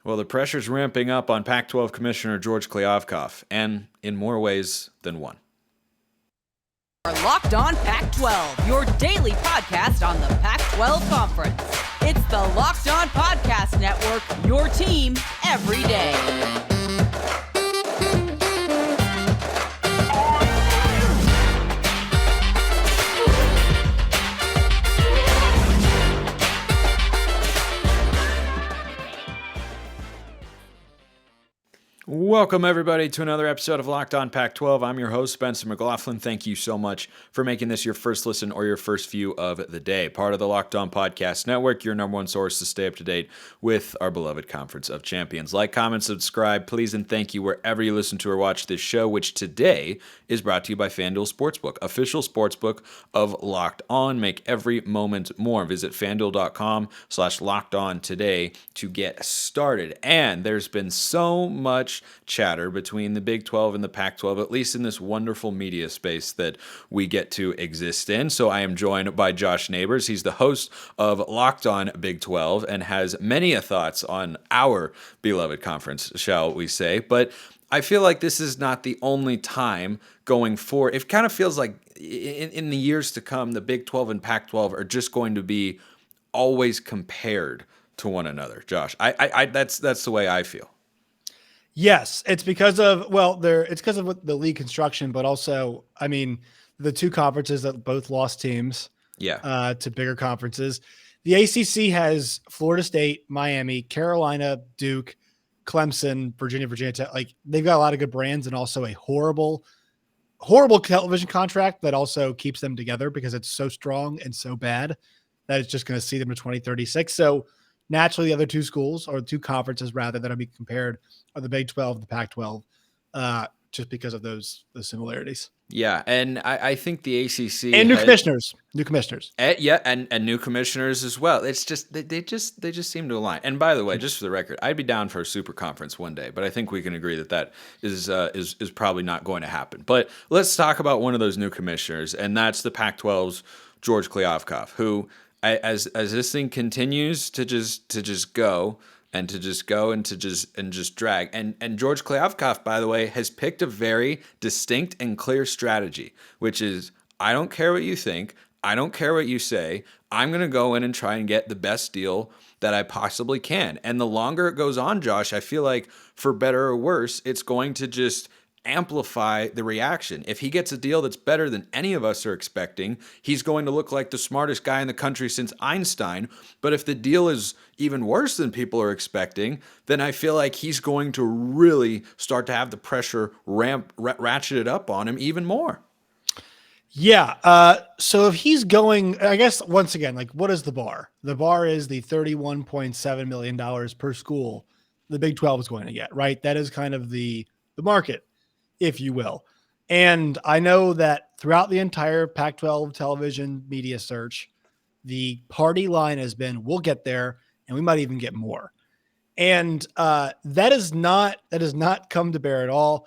Well, the pressure's ramping up on Pac-12 Commissioner George Kliavkoff, and in more ways than one. Locked On Pac-12, your daily podcast on the Pac-12 Conference. It's the Locked On Podcast Network, your team every day. Welcome, everybody, to another episode of Locked On Pac-12. I'm your host, Spencer McLaughlin. Thank you so much for making this your first listen or your first view of the day. Part of the Locked On Podcast Network, your number one source to stay up to date with our beloved Conference of Champions. Like, comment, subscribe, please, and thank you wherever you listen to or watch this show, which today is brought to you by FanDuel Sportsbook, official sportsbook of Locked On. Make every moment more. Visit FanDuel.com/LockedOn today to get started. And there's been so much chatter between the Big 12 and the Pac-12, at least in this wonderful media space that we get to exist in. So I am joined by Josh Neighbors. He's the host of Locked On Big 12 and has many thoughts on our beloved conference, shall we say. But I feel like this is not the only time going forward. It kind of feels like in the years to come, the Big 12 and Pac-12 are just going to be always compared to one another. Josh, that's the way I feel. Yes, it's because of the league construction, but also, I mean, the two conferences that both lost teams to bigger conferences. The ACC has Florida State, Miami, Carolina, Duke, Clemson, Virginia Tech. Like, they've got a lot of good brands and also a horrible television contract that also keeps them together because it's so strong and so bad that it's just going to see them to 2036. So naturally, the other two schools, or two conferences rather, that are being compared are the Big 12 and the Pac-12, just because of those similarities. Yeah, and I think the ACC and new commissioners, and new commissioners as well. It's just they just seem to align. And by the way, just for the record, I'd be down for a super conference one day, but I think we can agree that is probably not going to happen. But let's talk about one of those new commissioners, and that's the Pac-12's George Kliavkoff, who, as this thing continues to just go and to just drag. And George Kliavkoff, by the way, has picked a very distinct and clear strategy, which is, I don't care what you think, I don't care what you say, I'm going to go in and try and get the best deal that I possibly can. And the longer it goes on, Josh, I feel like, for better or worse, it's going to just amplify the reaction. If he gets a deal that's better than any of us are expecting, he's going to look like the smartest guy in the country since Einstein. But if the deal is even worse than people are expecting, then I feel like he's going to really start to have the pressure ratcheted up on him even more. Yeah. So if he's going, I guess, once again, like, what is the bar? The bar is the $31.7 million per school the Big 12 is going to get, right? That is kind of the market, if you will. And I know that throughout the entire Pac-12 television media search, the party line has been, we'll get there and we might even get more. And that has not come to bear at all.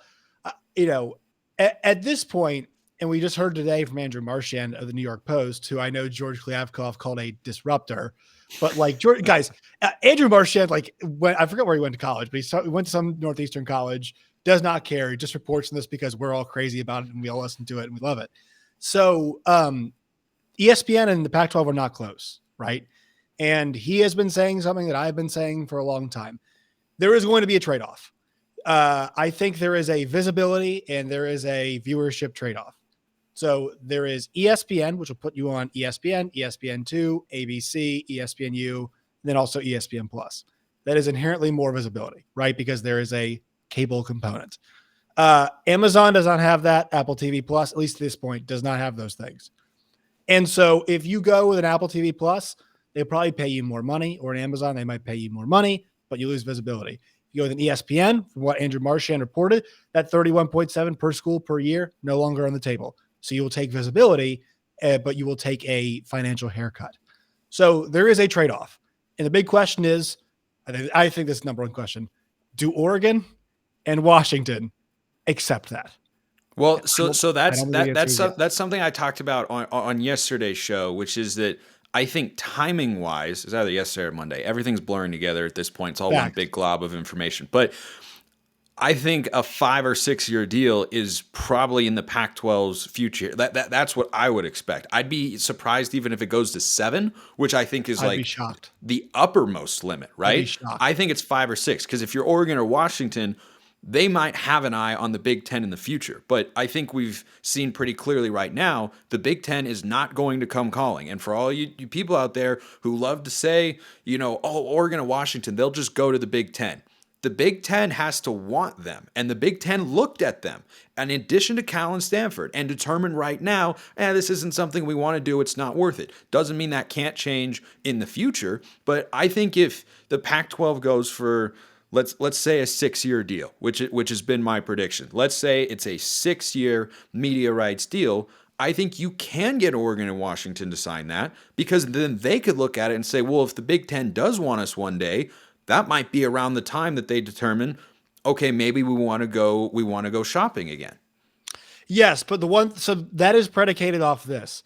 At this point, and we just heard today from Andrew Marchand of the New York Post, who I know George Kliavkoff called a disruptor. But like, Andrew Marchand, I forget where he went to college, but he went to some Northeastern college, does not care. He just reports on this because we're all crazy about it and we all listen to it and we love it. So ESPN and the Pac-12 are not close, right? And he has been saying something that I've been saying for a long time. There is going to be a trade-off. I think there is a visibility and there is a viewership trade-off. So there is ESPN, which will put you on ESPN, ESPN2, ABC, ESPNU, then also ESPN Plus. That is inherently more visibility, right? Because there is a cable component. Amazon does not have that. Apple TV Plus, at least at this point, does not have those things. And so if you go with an Apple TV Plus, they'll probably pay you more money, or an Amazon, they might pay you more money, but you lose visibility. If you go with an ESPN, from what Andrew Marchand reported, that 31.7 per school per year, no longer on the table. So you will take visibility, but you will take a financial haircut. So there is a trade-off. And the big question is, I think this is the number one question, do Oregon and Washington accept that? Well, so that's something I talked about on yesterday's show, which is that I think timing wise, it's either yesterday or Monday. Everything's blurring together at this point. It's all one big glob of information. But I think a 5 or 6 year deal is probably in the Pac-12's future. That's what I would expect. I'd be surprised even if it goes to 7, which I think is I'd be shocked. The uppermost limit, right? I'd be shocked. I think it's 5 or 6 because if you're Oregon or Washington, they might have an eye on the Big Ten in the future. But I think we've seen pretty clearly right now, the Big Ten is not going to come calling. And for all you people out there who love to say, Oregon and Washington, they'll just go to the Big Ten. The Big Ten has to want them. And the Big Ten looked at them, and in addition to Cal and Stanford, and determined right now, this isn't something we want to do. It's not worth it. Doesn't mean that can't change in the future. But I think if the Pac-12 goes for let's say a 6-year deal, which has been my prediction. Let's say it's a 6-year media rights deal. I think you can get Oregon and Washington to sign that because then they could look at it and say, well, if the Big Ten does want us one day, that might be around the time that they determine, okay, maybe we want to go shopping again. Yes, but so that is predicated off this.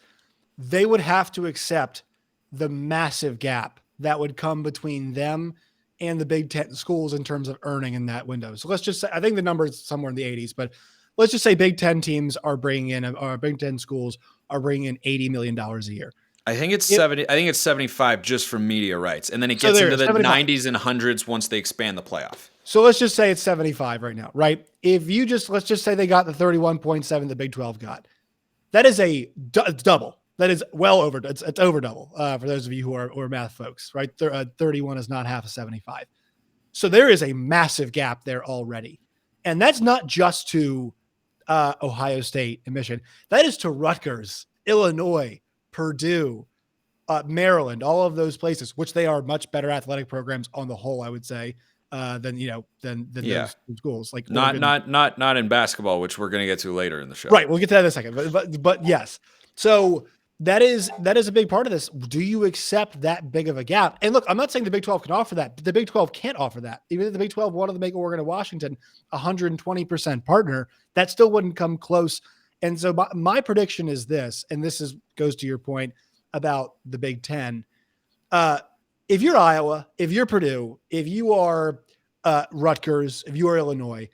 They would have to accept the massive gap that would come between them and the Big Ten schools in terms of earning in that window. So let's just say, I think the number is somewhere in the 80s, but let's just say Big Ten teams are bringing in, or Big Ten schools are bringing in $80 million a year. I think it's 70. I think it's 75 just from media rights, and then it gets into the 75. 90s and hundreds once they expand the playoff. So let's just say it's 75 right now, right? Let's just say they got the 31.7 the Big 12 got. That is double. That is well over. It's over double for those of you who are math folks, right? 31 is not half of 75. So there is a massive gap there already. And that's not just to Ohio State and Michigan. That is to Rutgers, Illinois, Purdue, Maryland, all of those places, which they are much better athletic programs on the whole, I would say, than those schools. Like not in basketball, which we're going to get to later in the show. Right, we'll get to that in a second. But yes, so that is a big part of this. Do you accept that big of a gap? And look, I'm not saying the Big 12 can offer that, but the Big 12 can't offer that. Even if the Big 12 wanted to make Oregon and Washington 120% partner, that still wouldn't come close. And so my prediction is this, and goes to your point about the Big Ten. If you're Iowa, if you're Purdue, if you are Rutgers, if you are Illinois,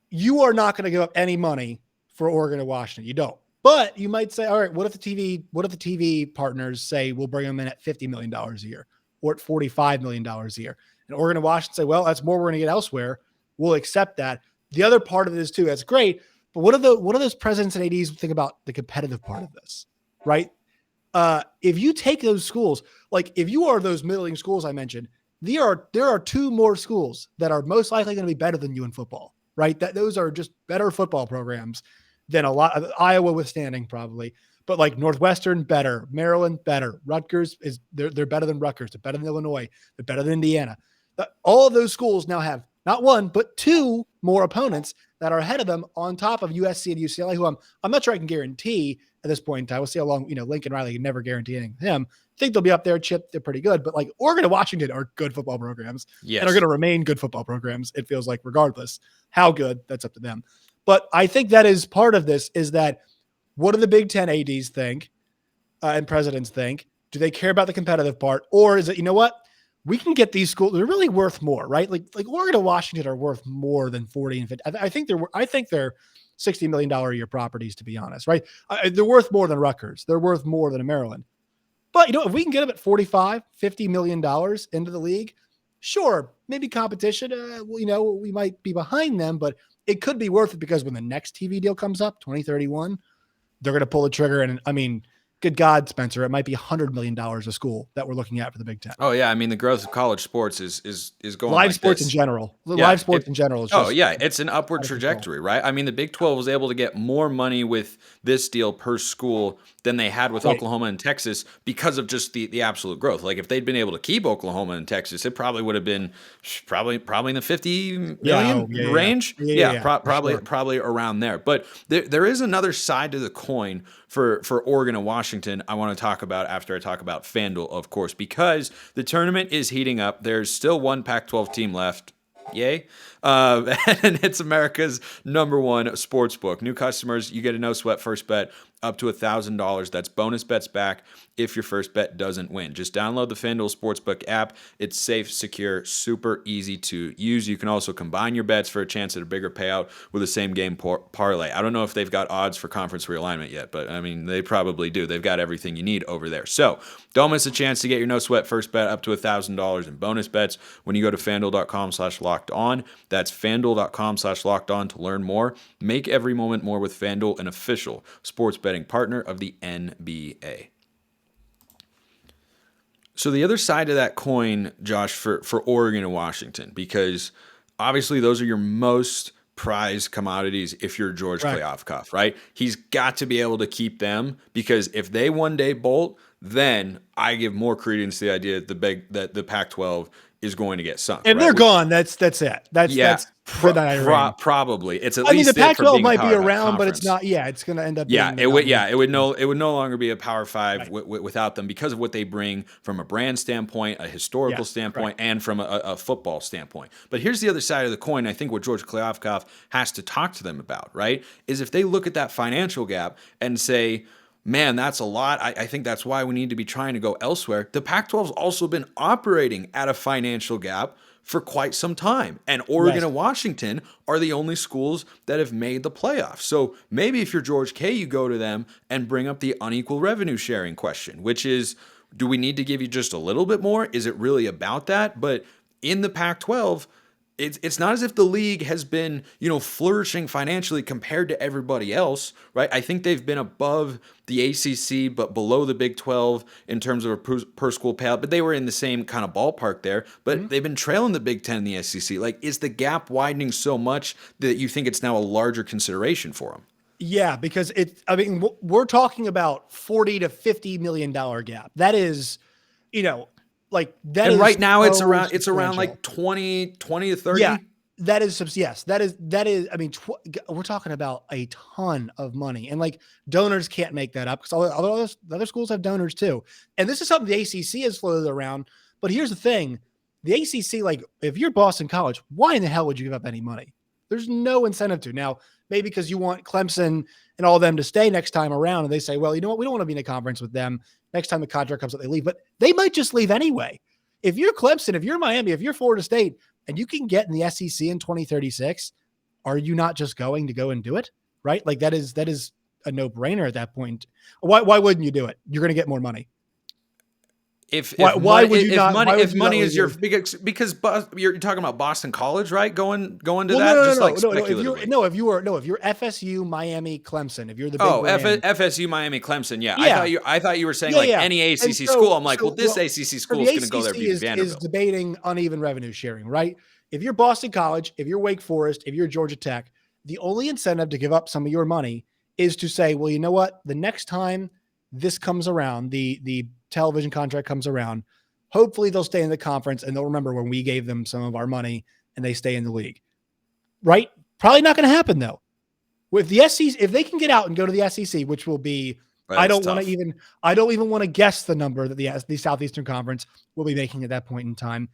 you are not going to give up any money for Oregon and Washington. You don't. But you might say, all right, what if the TV partners say we'll bring them in at $50 million a year or at $45 million a year? And Oregon and Washington say, well, that's more we're going to get elsewhere. We'll accept that. The other part of it is too, that's great. But what do those presidents and ADs think about the competitive part of this, right? If you take those schools, like if you are those middling schools I mentioned, there are 2 more schools that are most likely going to be better than you in football, right? Those are just better football programs than a lot of Iowa withstanding probably, but like Northwestern better, Maryland better, Rutgers they're better than Rutgers, they're better than Illinois, they're better than Indiana. All of those schools now have not 1, but 2 more opponents that are ahead of them on top of USC and UCLA, who I'm not sure I can guarantee at this point in time. We'll see how long, Lincoln Riley can never guarantee anything with him. I think they'll be up there, Chip. They're pretty good, but like Oregon and Washington are good football programs and are going to remain good football programs. It feels like regardless how good, that's up to them. But I think that is part of this is that what do the Big Ten ADs think and presidents think? Do they care about the competitive part? Or is it, we can get these schools, they're really worth more, right? Like Oregon and Washington are worth more than 40 and 50. I think they're $60 million a year properties, to be honest, right? They're worth more than Rutgers. They're worth more than Maryland. But, if we can get them at $45, $50 million into the league, sure, maybe competition, we might be behind them, but it could be worth it because when the next TV deal comes up, 2031, they're going to pull the trigger. And I mean, good God, Spencer, it might be $100 million a school that we're looking at for the Big Ten. Oh yeah. I mean, the growth of college sports is going live like sports this. In general. Live sports in general. Is just it's an upward trajectory, right? I mean, the Big 12 was able to get more money with this deal per school than they had with Oklahoma and Texas because of just the absolute growth. Like if they'd been able to keep Oklahoma and Texas, it probably would have been probably in the 50 million range. Probably around there. But there is another side to the coin for Oregon and Washington I want to talk about after I talk about FanDuel, of course, because the tournament is heating up. There's still one Pac-12 team left. Yay. And it's America's #1 sports book. New customers, you get a no sweat first bet up to $1,000. That's bonus bets back if your first bet doesn't win. Just download the FanDuel Sportsbook app. It's safe, secure, super easy to use. You can also combine your bets for a chance at a bigger payout with a same game parlay. I don't know if they've got odds for conference realignment yet, but I mean, they probably do. They've got everything you need over there. So don't miss a chance to get your no sweat first bet up to $1,000 in bonus bets when you go to FanDuel.com/lockedon. That's FanDuel.com/lockedon to learn more. Make every moment more with FanDuel, an official sports betting partner of the NBA. So the other side of that coin, Josh, for Oregon and Washington, because obviously those are your most prized commodities if you're George Kliavkoff, right? He's got to be able to keep them, because if they one day bolt, then I give more credence to the idea that the Pac-12 is going to get sunk. If they're gone, that's it. That's probably. It's at least the Pac-12 might be conference. around, but it's not. Yeah, it's going to end up. It would no longer be a Power Five without them, because of what they bring from a brand standpoint, a historical standpoint, and from a football standpoint. But here's the other side of the coin. I think what George Kliavkoff has to talk to them about, right, is if they look at that financial gap and say, man, that's a lot. I think that's why we need to be trying to go elsewhere. The Pac-12's also been operating at a financial gap for quite some time. And Oregon and Washington are the only schools that have made the playoffs. So maybe if you're George K, you go to them and bring up the unequal revenue sharing question, which is, do we need to give you just a little bit more? Is it really about that? But in the Pac-12, it's not as if the league has been, flourishing financially compared to everybody else, right? I think they've been above the ACC, but below the Big 12 in terms of a per school payout. But they were in the same kind of ballpark there. But they've been trailing the Big 10 and the SEC. Like, is the gap widening so much that you think it's now a larger consideration for them? Yeah, because we're talking about $40 to $50 million gap. That is, like that. And right now it's around like 20 to 30. Yeah, that is. I mean, we're talking about a ton of money, and like donors can't make that up, because all the other schools have donors too. And this is something the ACC has floated around. But here's the thing: the ACC, like, if you're Boston College, why in the hell would you give up any money? There's no incentive to. Now, maybe because you want Clemson and all of them to stay next time around, and they say, well, you know what, we don't want to be in a conference with them. Next time the contract comes up, they leave. But they might just leave anyway. If you're Clemson, if you're Miami, if you're Florida State, and you can get in the SEC in 2036, are you not just going to go and do it? Right? Like, that is a no-brainer at that point. Why wouldn't you do it? You're going to get more money. If money is your because you're talking about Boston College, right? Going to that. No, if you're FSU, Miami, Clemson, if you're the big FSU, Miami, Clemson, yeah. I thought you were saying any ACC school. I'm like, this ACC school is going to go there. Vanderbilt is debating uneven revenue sharing, right? If you're Boston College, if you're Wake Forest, if you're Georgia Tech, the only incentive to give up some of your money is to say, well, you know what? The next time this comes around, the television contract comes around, hopefully they'll stay in the conference and they'll remember when we gave them some of our money and they stay in the league, right? Probably not going to happen though. With the SEC, if they can get out and go to the SEC, which will be, I don't even want to guess the number that the Southeastern Conference will be making at that point in time.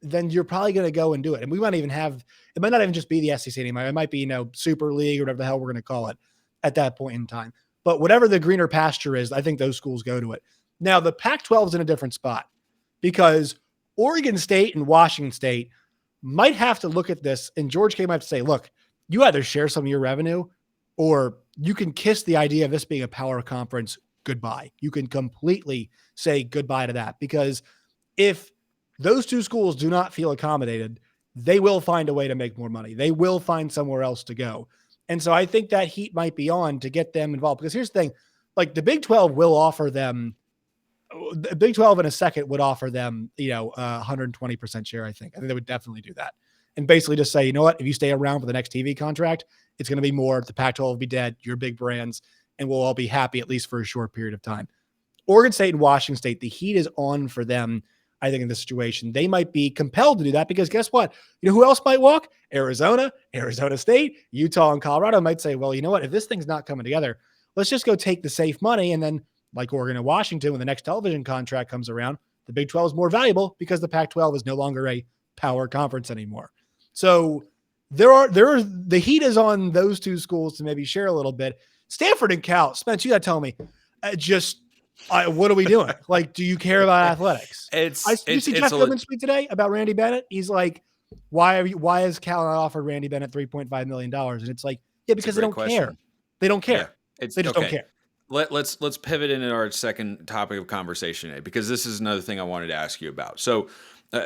Then you're probably going to go and do it. And we might even it might not even just be the SEC anymore. It might be, Super League or whatever the hell we're going to call it at that point in time. But whatever the greener pasture is, I think those schools go to it. Now, the Pac-12 is in a different spot, because Oregon State and Washington State might have to look at this, and George K might have to say, look, you either share some of your revenue, or you can kiss the idea of this being a power conference goodbye. You can completely say goodbye to that, because if those two schools do not feel accommodated, they will find a way to make more money. They will find somewhere else to go. And so I think that heat might be on to get them involved, because here's the thing, like, the Big 12 will offer them, the Big 12 in a second would offer them, 120% share. I think they would definitely do that. And basically just say, you know what, if you stay around for the next TV contract, it's going to be more. The Pac-12 will be dead. Your big brands, and we'll all be happy, at least for a short period of time. Oregon State and Washington State, the heat is on for them. I think in this situation, they might be compelled to do that, because guess what? You know who else might walk? Arizona State, Utah, and Colorado might say, well, you know what? If this thing's not coming together, let's just go take the safe money. And then, like Oregon and Washington, when the next television contract comes around, the Big 12 is more valuable because the Pac-12 is no longer a power conference anymore. So the heat is on those two schools to maybe share a little bit. Stanford and Cal, Spence, you got to tell me, what are we doing? Like, do you care about athletics? You see Jeff Goodman's tweet today about Randy Bennett? He's like, why is Cal not offered Randy Bennett $3.5 million? And it's like, yeah, because they don't care. They don't care. Yeah, they just don't care. Let's pivot into our second topic of conversation today, because this is another thing I wanted to ask you about. So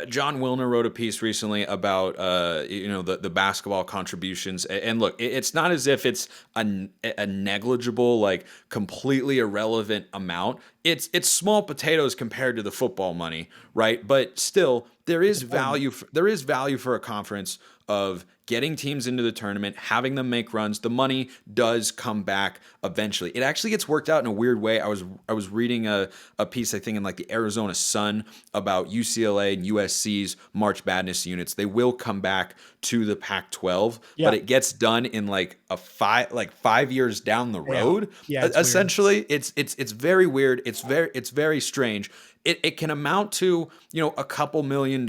John Wilner wrote a piece recently about the basketball contributions, and look, it's not as if it's a negligible, like completely irrelevant amount. It's small potatoes compared to the football money, right? But still, there is value for a conference of getting teams into the tournament, having them make runs. The money does come back eventually. It actually gets worked out in a weird way. I was reading a piece, I think, in like the Arizona Sun about UCLA and USC's March Madness units. They will come back to the Pac-12, but it gets done in like 5 years down the road. Yeah, essentially, weird. It's very weird. It's very strange. It can amount to, a couple $1 million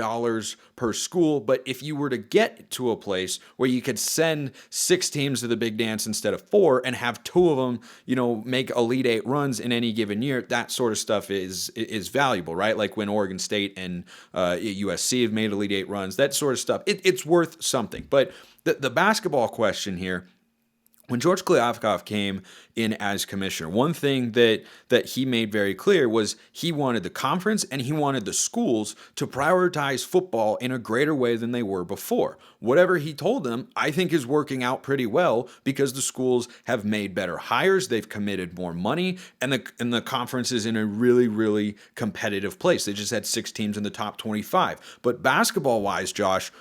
per school, but if you were to get to a place where you could send 6 teams to the big dance instead of 4 and have 2 of them, make Elite 8 runs in any given year, that sort of stuff is valuable, right? Like when Oregon State and USC have made Elite 8 runs, that sort of stuff. It's worth something. But the basketball question here, when George Kliavkoff came in as commissioner, one thing that he made very clear was he wanted the conference and he wanted the schools to prioritize football in a greater way than they were before. Whatever he told them, I think is working out pretty well, because the schools have made better hires, they've committed more money, and the conference is in a really, really competitive place. They just had 6 teams in the top 25. But basketball-wise, Josh,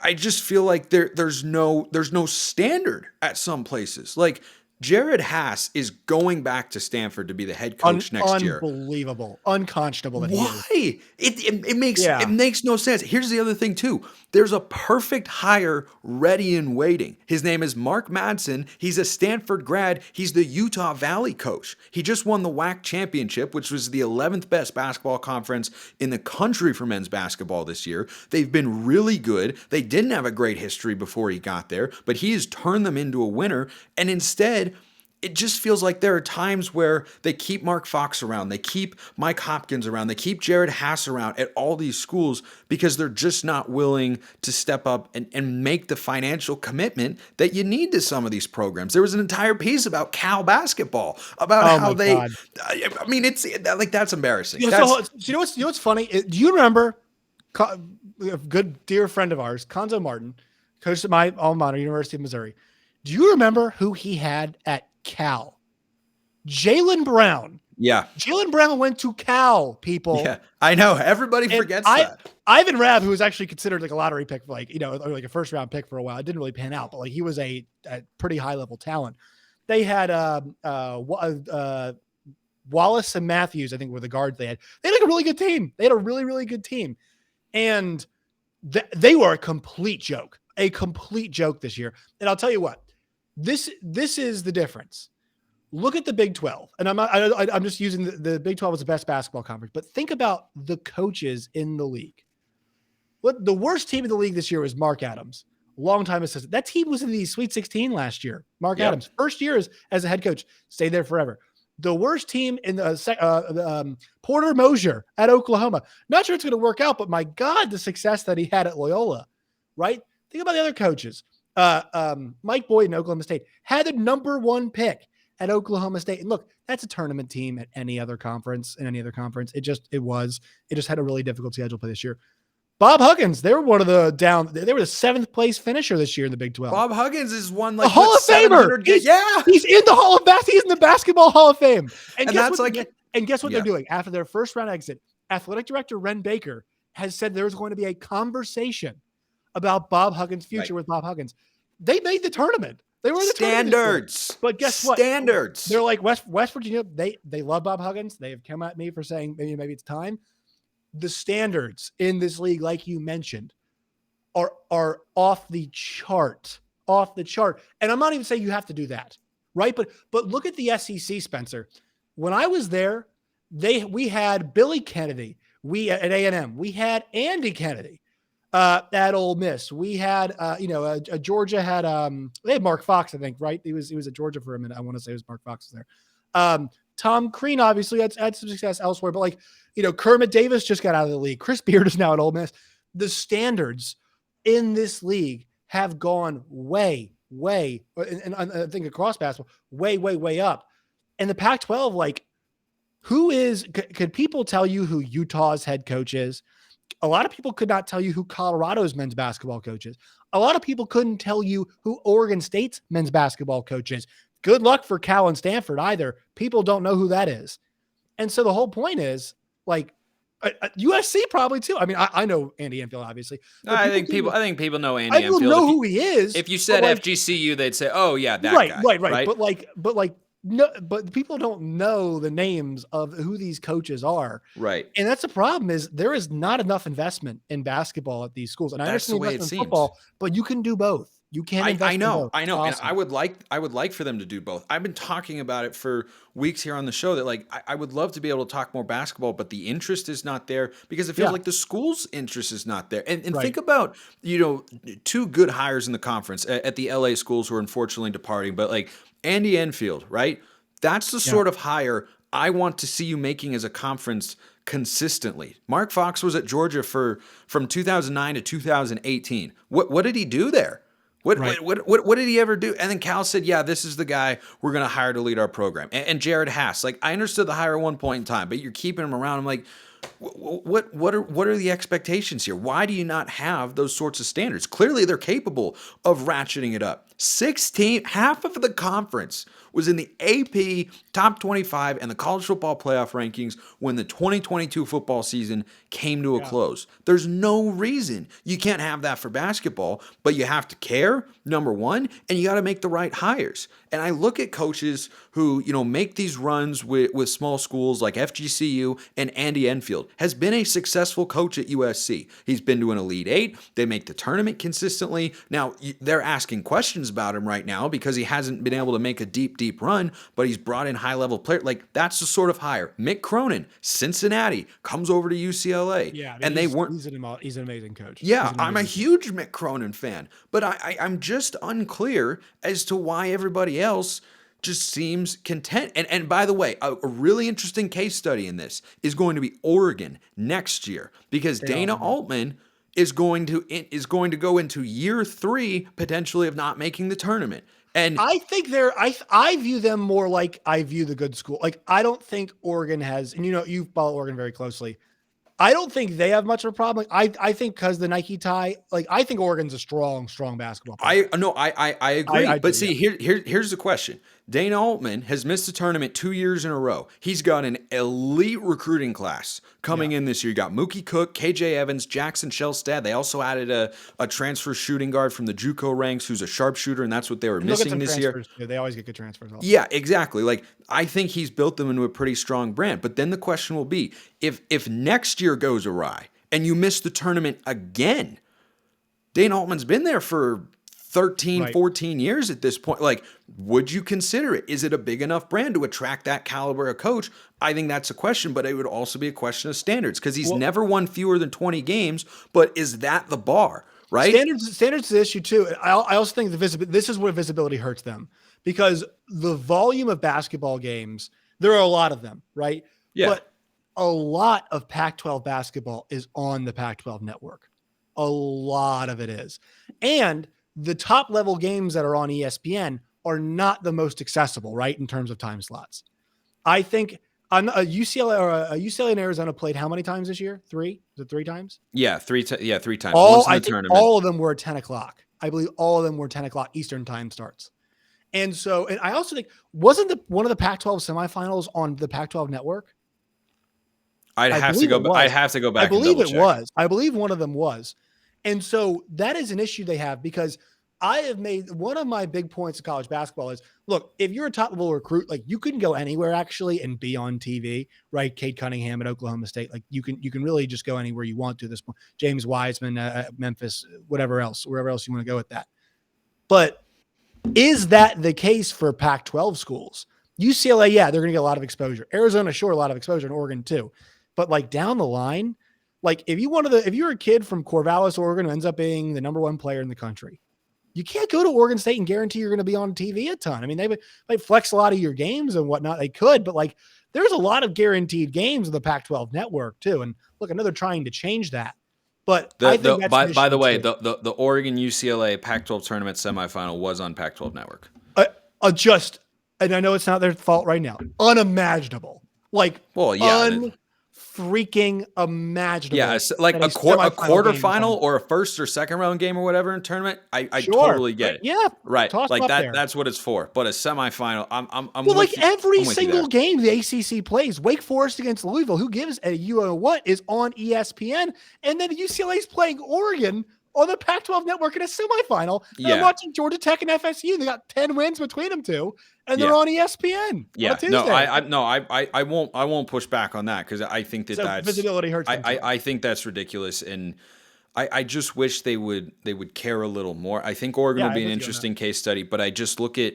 I just feel like there's no standard at some places. Like Jared Haas is going back to Stanford to be the head coach next year. Unbelievable, unconscionable. Why? It makes no sense. Here's the other thing too. There's a perfect hire ready and waiting. His name is Mark Madsen. He's a Stanford grad. He's the Utah Valley coach. He just won the WAC championship, which was the 11th best basketball conference in the country for men's basketball this year. They've been really good. They didn't have a great history before he got there, but he has turned them into a winner. And instead, it just feels like there are times where they keep Mark Fox around, they keep Mike Hopkins around, they keep Jared Haas around at all these schools because they're just not willing to step up and make the financial commitment that you need to some of these programs. There was an entire piece about Cal basketball, about how they, God. I mean, it's like, that's embarrassing. You know what's funny? Do you remember a good dear friend of ours, Conzo Martin, coached at my alma mater, University of Missouri. Do you remember who he had at Cal? Jaylen Brown. Yeah. Jaylen Brown went to Cal, people. Yeah, I know. Everybody forgets that. Ivan Rabb, who was actually considered like a lottery pick, or like a first round pick for a while. It didn't really pan out, but like he was a pretty high level talent. They had Wallace and Matthews, I think, were the guards they had. They had like a really good team. They had a really, really good team. And they were a complete joke this year. And I'll tell you what, this is the difference. Look at the Big 12, and I'm just using the Big 12 as the best basketball conference, but think about the coaches in the league. What the worst team in the league this year was Mark Adams, longtime assistant. That team was in the Sweet 16 last year. Mark Adams, first year as a head coach, stayed there forever. The worst team in the Porter Mosier at Oklahoma. Not sure it's going to work out, but my God, the success that he had at Loyola, right? Think about the other coaches. Mike Boyd in Oklahoma State had the number 1 pick at Oklahoma State. And look, that's a tournament team at any other conference. It just had a really difficult schedule play this year. Bob Huggins, they were they were the 7th place finisher this year in the Big 12. Bob Huggins is one like a Hall of Famer. He's in the Hall of Fame. He's in the Basketball Hall of Fame. And guess what they're doing after their first round exit? Athletic director Ren Baker has said there's going to be a conversation about Bob Huggins' future with Bob Huggins. They made the tournament. They were in the standards. But guess what? Standards. They're like West Virginia. They love Bob Huggins. They have come at me for saying maybe it's time. The standards in this league, like you mentioned, are off the chart. And I'm not even saying you have to do that, right? But look at the SEC, Spencer. When I was there, we had Billy Kennedy. We at A&M. We had Andy Kennedy. At Ole Miss, we had, Georgia had, they had Mark Fox, I think, right? He was at Georgia for a minute. I want to say it was Mark Fox was there. Tom Crean obviously had some success elsewhere, but Kermit Davis just got out of the league. Chris Beard is now at Ole Miss. The standards in this league have gone way, and I think across basketball, way up. And the Pac-12, could people tell you who Utah's head coach is? A lot of people could not tell you who Colorado's men's basketball coach is. A lot of people couldn't tell you who Oregon State's men's basketball coach is. Good luck for Cal and Stanford either. People don't know who that is. And so the whole point is USC probably too. I mean, I know Andy Enfield, obviously. I think people know Andy Enfield. People know who he is. If you said FGCU, they'd say, "Oh yeah, that guy." Right. But people don't know the names of who these coaches are. Right. And that's the problem is there is not enough investment in basketball at these schools. And I understand the way it seems. Football, but you can do both. You can invest in both. I know. Awesome. And I would like for them to do both. I've been talking about it for weeks here on the show that I would love to be able to talk more basketball, but the interest is not there because it feels like the school's interest is not there. And think about, two good hires in the conference at the LA schools who are unfortunately departing, but Andy Enfield, right? That's the sort of hire I want to see you making as a conference consistently. Mark Fox was at Georgia from 2009 to 2018. What did he do there? What did he ever do? And then Cal said, yeah, this is the guy we're going to hire to lead our program. And Jared Haas, I understood the hire at one point in time, but you're keeping him around. I'm like, what are the expectations here? Why do you not have those sorts of standards? Clearly, they're capable of ratcheting it up. Half of the conference was in the AP top 25 and the college football playoff rankings when the 2022 football season came to a close. There's no reason you can't have that for basketball, but you have to care, number one, and you got to make the right hires. And I look at coaches who, make these runs with small schools like FGCU, and Andy Enfield has been a successful coach at USC. He's been to an Elite Eight. They make the tournament consistently. Now, they're asking questions about him right now because he hasn't been able to make a deep run, but he's brought in high-level players. That's the sort of hire. Mick Cronin, Cincinnati, comes over to UCLA. Yeah, and they weren't. He's an amazing coach. Yeah, I'm a huge Mick Cronin fan, but I'm just unclear as to why everybody else just seems content. And by the way, a really interesting case study in this is going to be Oregon next year because Dana Altman is going to go into year 3 potentially of not making the tournament. And I think I view them more like I view the good school. I don't think Oregon has, and you follow Oregon very closely. I don't think they have much of a problem. I think because the Nike tie, I think Oregon's a strong basketball player. I agree. But see, here's the question. Dana Altman has missed the tournament 2 years in a row. He's got an elite recruiting class coming in this year. You got Mookie Cook, KJ Evans, Jackson Shellstad. They also added a transfer shooting guard from the JUCO ranks who's a sharpshooter, and that's what they were missing this year. They always get good transfers. Also. Yeah, exactly. I think he's built them into a pretty strong brand. But then the question will be, if next year goes awry and you miss the tournament again, Dana Altman's been there for 13, 14 years at this point. Would you consider it? Is it a big enough brand to attract that caliber of coach? I think that's a question, but it would also be a question of standards because he's never won fewer than 20 games, but is that the bar, right? Standards is the issue too. I also think this is where visibility hurts them because the volume of basketball games, there are a lot of them, right? Yeah. But a lot of Pac-12 basketball is on the Pac-12 network. A lot of it is. And the top level games that are on ESPN are not the most accessible, right? In terms of time slots. I think UCLA and Arizona played how many times this year? 3? Is it 3 times? Yeah, 3 times. I think all of them were at 10 o'clock. I believe all of them were 10 o'clock Eastern time starts. And I also think, wasn't one of the Pac-12 semifinals on the Pac-12 network? I'd have to go back. I believe it was. I believe one of them was. And so that is an issue they have because I have made one of my big points of college basketball is, look, if you're a top level recruit, you can go anywhere actually and be on TV, right? Cade Cunningham at Oklahoma State, you can really just go anywhere you want to at this point. James Wiseman at Memphis, wherever else you want to go with that. But is that the case for Pac-12 schools? UCLA, yeah, they're going to get a lot of exposure. Arizona, sure, a lot of exposure, and Oregon too. But down the line, Like if you're a kid from Corvallis, Oregon, who ends up being the number 1 player in the country, you can't go to Oregon State and guarantee you're going to be on TV a ton. I mean, they might flex a lot of your games and whatnot. They could, but like there's a lot of guaranteed games in the Pac-12 network too. And look, I know they're trying to change that, but I think that's by the way, the Oregon UCLA Pac-12 tournament semifinal was on Pac-12 network. And I know it's not their fault right now. Unimaginable. Like, freaking imaginable. Yeah, like a quarterfinal or a first or second round game or whatever in tournament. I totally get it. Yeah, right. Like that. That's what it's for. But a semifinal, I'm well, like every single game the ACC plays, Wake Forest against Louisville, who gives a what is on ESPN, and then UCLA's playing Oregon on the Pac-12 network in a semifinal. And I'm watching Georgia Tech and FSU. They got 10 wins between them two, and they're on ESPN. Yeah, on Tuesday. I won't push back on that because I think that's visibility hurts. I think that's ridiculous, and I just wish they would care a little more. I think Oregon will be an interesting case study, but I just look at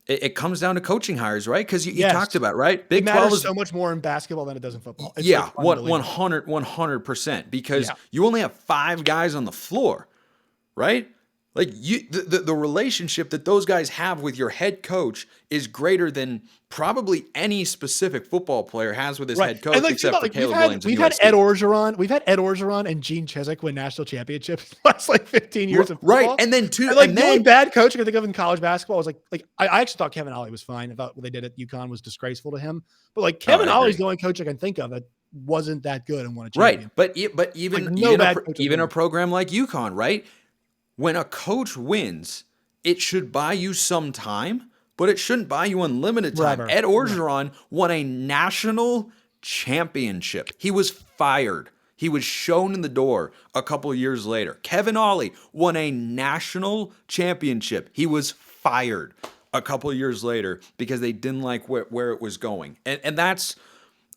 it comes down to coaching hires, right? Because you talked about, right? Big 12 is so much more in basketball than it does in football. It's 100%, because you only have 5 guys on the floor, right? Like the relationship that those guys have with your head coach is greater than probably any specific football player has with his head coach, except for Caleb Williams. We've had Ed Orgeron and Gene Chizik win national championships the last 15 years of football. Right, and then the only bad coach I could think of in college basketball was I actually thought Kevin Ollie was fine. I thought what they did at UConn was disgraceful to him. But Kevin Ollie's the only coach I can think of that wasn't that good and won a championship. Right, but even a program like UConn, right? When a coach wins, it should buy you some time, but it shouldn't buy you unlimited time. Right. Ed Orgeron won a national championship. He was fired. He was shown in the door a couple of years later. Kevin Ollie won a national championship. He was fired a couple of years later because they didn't like where it was going. And that's,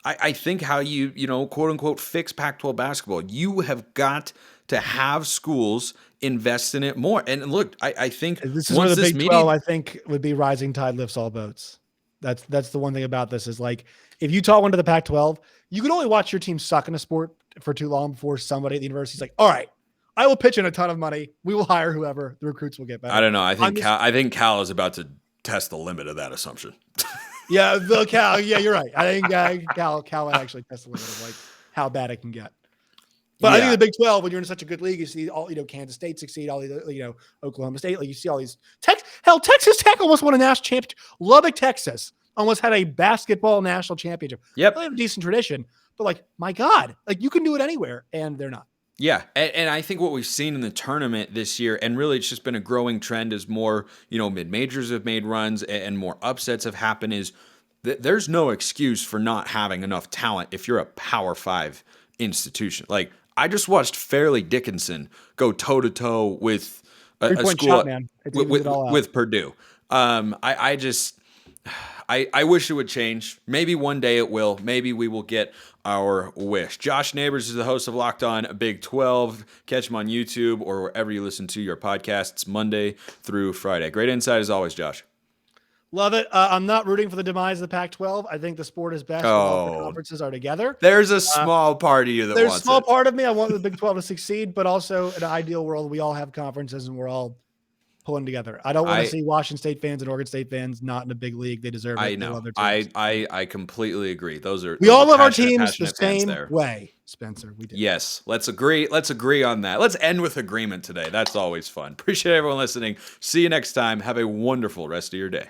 I think, how you quote unquote fix Pac-12 basketball. You have got to have schools invest in it more. And look, I think this is where the Big 12, I think, would be rising tide lifts all boats. That's the one thing about this is like, if Utah went to the Pac-12, you can only watch your team suck in a sport for too long before somebody at the university is like, all right, I will pitch in a ton of money. We will hire whoever. The recruits will get better. I don't know. I think Cal is about to test the limit of that assumption. Yeah, Cal. Yeah, you're right. I think Cal might actually test the limit of like how bad it can get. But I think the Big 12, when you're in such a good league, you see all Kansas State succeed, all Oklahoma State. Like you see all these Texas Tech almost won a national championship. Lubbock, Texas almost had a basketball national championship. Yep, they have a decent tradition, but like my God, like you can do it anywhere, and they're not. Yeah, and I think what we've seen in the tournament this year, and really it's just been a growing trend as more mid-majors have made runs and more upsets have happened, is that there's no excuse for not having enough talent if you're a Power 5 institution. Like, I just watched Fairleigh Dickinson go toe-to-toe with a school with Purdue. I wish it would change. Maybe one day it will. Maybe we will get our wish. Josh Neighbors is the host of Locked On Big 12. Catch him on YouTube or wherever you listen to your podcasts Monday through Friday. Great insight as always, Josh. Love it. I'm not rooting for the demise of the Pac-12. I think the sport is best when all the conferences are together. There's a small part of you that wants it. There's a small part of me. I want the Big 12 to succeed, but also in an ideal world, we all have conferences and we're all pulling together. I don't want to see Washington State fans and Oregon State fans not in a big league. They deserve it. I know. I completely agree. We all love our teams the same way, Spencer. We do. Yes. Let's agree on that. Let's end with agreement today. That's always fun. Appreciate everyone listening. See you next time. Have a wonderful rest of your day.